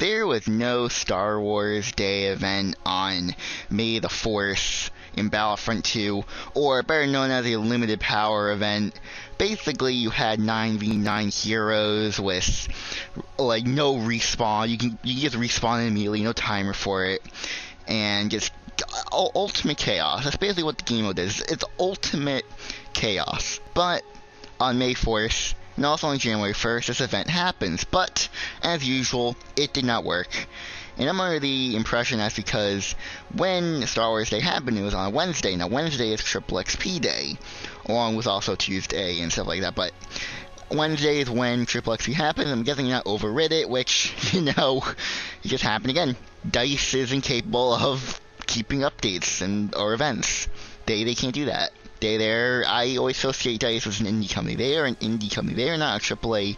there was no Star Wars Day event on May the 4th in Battlefront 2, or better known as a limited power event. Basically, you had 9v9 heroes with, like, no respawn. You just respawn immediately, no timer for it, and just ultimate chaos. That's basically what the game mode is. It's ultimate chaos. But on May 4th, and also on January 1st, this event happens. But, as usual, it did not work. And I'm under the impression that's because when Star Wars Day happened, it was on a Wednesday. Now, Wednesday is Triple XP Day, along with also Tuesday and stuff like that. But Wednesday is when Triple XP happens. I'm guessing you're not overrid it, which, it just happened again. DICE is incapable of keeping updates or events. They can't do that. I always associate DICE as an indie company. They are an indie company. They are not a AAA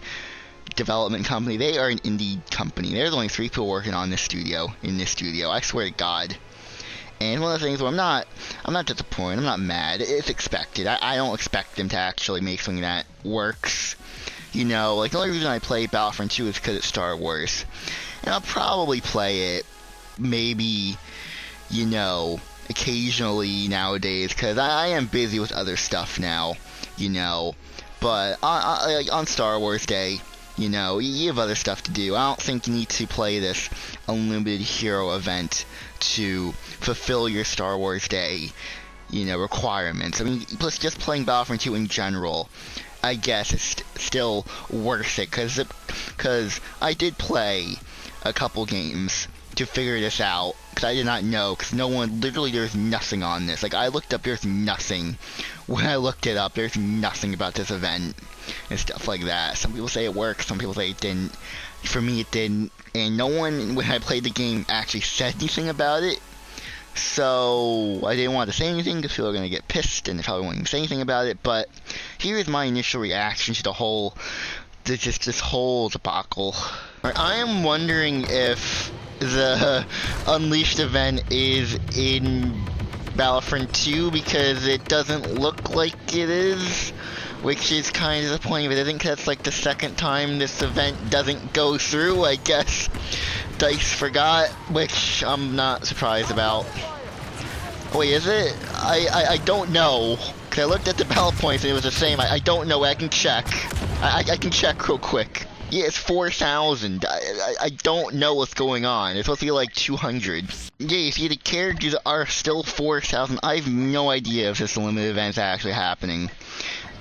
development company. They are an indie company. There's only 3 people working on this studio, I swear to God. And one of the things where I'm not disappointed, I'm not mad. It's expected. I don't expect them to actually make something that works. The only reason I play Battlefront 2 is because it's Star Wars. And I'll probably play it, maybe, occasionally nowadays, because I am busy with other stuff now, But on Star Wars Day, you have other stuff to do. I don't think you need to play this unlimited hero event to fulfill your Star Wars Day, requirements. I mean, plus just playing Battlefront 2 in general, I guess it's still worth it, because I did play a couple games to figure this out, because I did not know, because literally there's nothing on this. Like, I looked up, there's nothing. When I looked it up, there's nothing about this event, and stuff like that. Some people say it worked, some people say it didn't. For me, it didn't, and no one, when I played the game, actually said anything about it. So, I didn't want to say anything, because people are going to get pissed, and they probably won't even say anything about it, but here's my initial reaction to this whole debacle. I am wondering if the Unleashed event is in Battlefront 2, because it doesn't look like it is, which is kind of disappointing. But I think that's like the second time this event doesn't go through. I guess DICE forgot, which I'm not surprised about. Oh, wait, is it? I don't know, because I looked at the battle points and it was the same. I don't know. I can check. I can check real quick. Yeah, it's 4,000. I don't know what's going on. It's supposed to be like 200. Yeah, you see, the characters are still 4,000. I have no idea if this limited event's actually happening.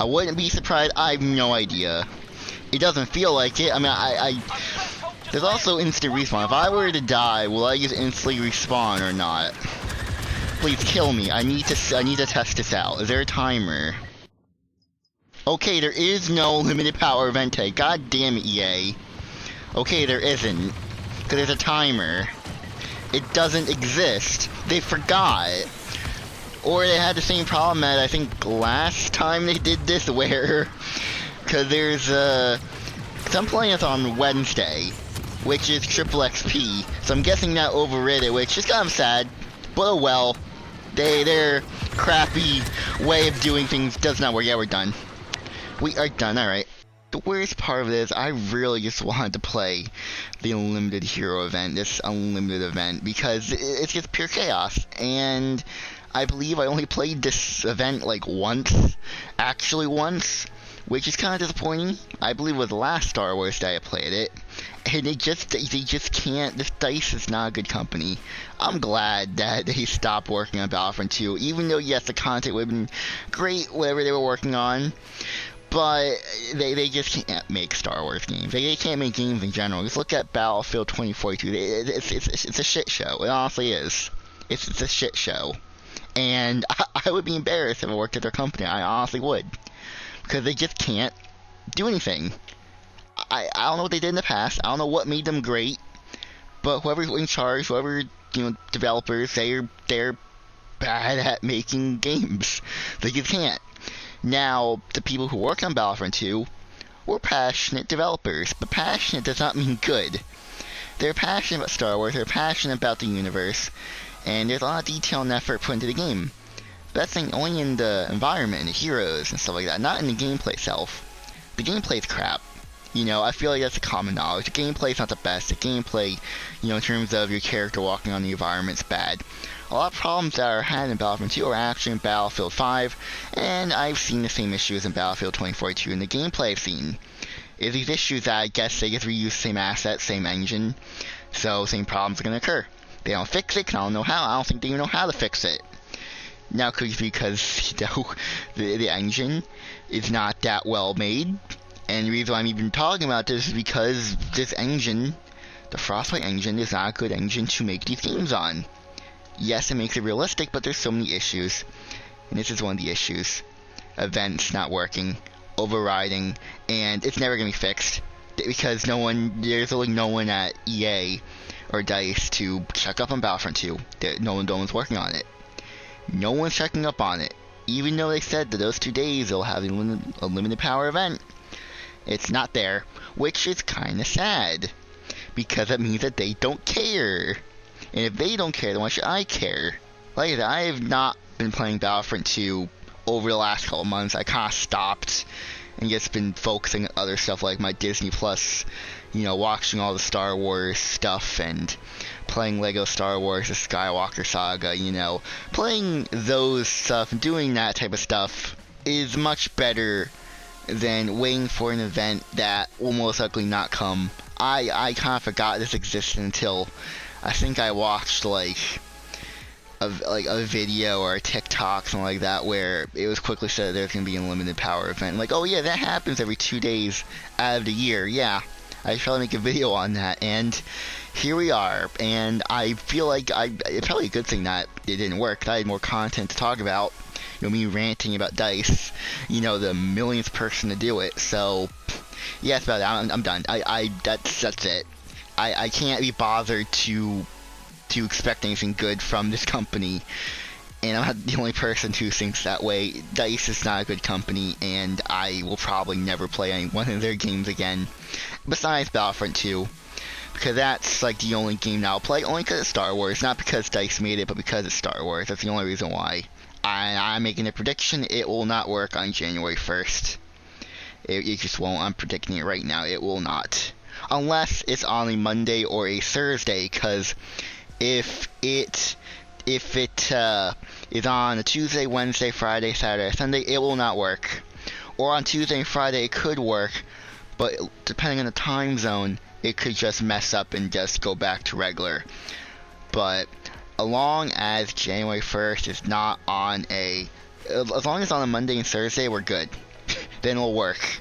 I wouldn't be surprised. I have no idea. It doesn't feel like it. I mean, there's also instant respawn. If I were to die, will I just instantly respawn or not? Please kill me. I need to test this out. Is there a timer? Okay, there is no limited power event today. God damn it, EA. Okay, there isn't. Because there's a timer. It doesn't exist. They forgot. Or they had the same problem that I think last time they did this, where... Because there's Because I'm playing this on Wednesday, which is Triple XP. So I'm guessing that overrid it, which is kind of sad. But oh well. Their crappy way of doing things does not work. Yeah, we're done. We are done, alright. The worst part of this, I really just wanted to play the Unlimited Hero event, this Unlimited event, because it's just pure chaos. And I believe I only played this event like once, actually once, which is kind of disappointing. I believe it was the last Star Wars Day I played it. And they just can't, this DICE is not a good company. I'm glad that they stopped working on Battlefront 2, even though yes, the content would have been great, whatever they were working on. But they just can't make Star Wars games. They can't make games in general. Just look at Battlefield 2042. It's a shit show. It honestly is. It's a shit show. And I would be embarrassed if I worked at their company. I honestly would. Because they just can't do anything. I don't know what they did in the past. I don't know what made them great. But whoever's in charge, developers, they're bad at making games. They just can't. Now, the people who work on Battlefront 2 were passionate developers, but passionate does not mean good. They're passionate about Star Wars, they're passionate about the universe, and there's a lot of detail and effort put into the game. But that's only in the environment and the heroes and stuff like that, not in the gameplay itself. The gameplay's crap. You know, I feel like that's a common knowledge. The gameplay's not the best. The gameplay, you know, in terms of your character walking on the environment's bad. A lot of problems that are had in Battlefront 2 are actually in Battlefield 5, and I've seen the same issues in Battlefield 2042 in the gameplay scene. Is these issues that I guess they get to reuse the same assets, same engine, so same problems are going to occur. They don't fix it, 'cause I don't know how. I don't think they even know how to fix it. Now, could it be because, you know, the engine is not that well made? And the reason I'm even talking about this is because this engine, the Frostbite engine, is not a good engine to make these games on. Yes, it makes it realistic, but there's so many issues. And this is one of the issues. Events not working, overriding, and it's never going to be fixed. Because there's really no one at EA or DICE to check up on Battlefront 2. No one's working on it. No one's checking up on it. Even though they said that those 2 days they'll have a limited power event. It's not there, which is kind of sad. Because it means that they don't care. And if they don't care, then why should I care? Like I said, I have not been playing Battlefront 2 over the last couple months. I kind of stopped and just been focusing on other stuff like my Disney Plus, you know, watching all the Star Wars stuff and playing Lego Star Wars, the Skywalker Saga, you know. Playing those stuff and doing that type of stuff is much better than waiting for an event that will most likely not come. I kind of forgot this existed until I think I watched like a video or a TikTok, something like that, where it was quickly said that there's going to be an unlimited power event. Like, oh yeah, that happens every 2 days out of the year. Yeah, I should probably make a video on that, and here we are. And I feel like it's probably a good thing that it didn't work, 'cause I had more content to talk about. You know, me ranting about DICE, you know, the millionth person to do it. So yeah, that's about it. I'm done. That's it. I can't be bothered to expect anything good from this company, and I'm not the only person who thinks that way. DICE is not a good company, and I will probably never play any one of their games again, besides Battlefront 2, because that's like the only game that I'll play, only because it's Star Wars, not because DICE made it, but because it's Star Wars. That's the only reason why. I'm making a prediction, it will not work on January 1st. It just won't. I'm predicting it right now. It will not. Unless it's on a Monday or a Thursday, because if it is on a Tuesday, Wednesday, Friday, Saturday, Sunday, it will not work. Or on Tuesday and Friday, it could work, but depending on the time zone, it could just mess up and just go back to regular. But as long as January 1st is not on as long as it's on a Monday and Thursday, we're good. Then it'll work.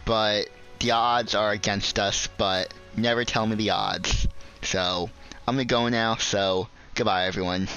But the odds are against us, but never tell me the odds. So I'm gonna go now, so goodbye everyone.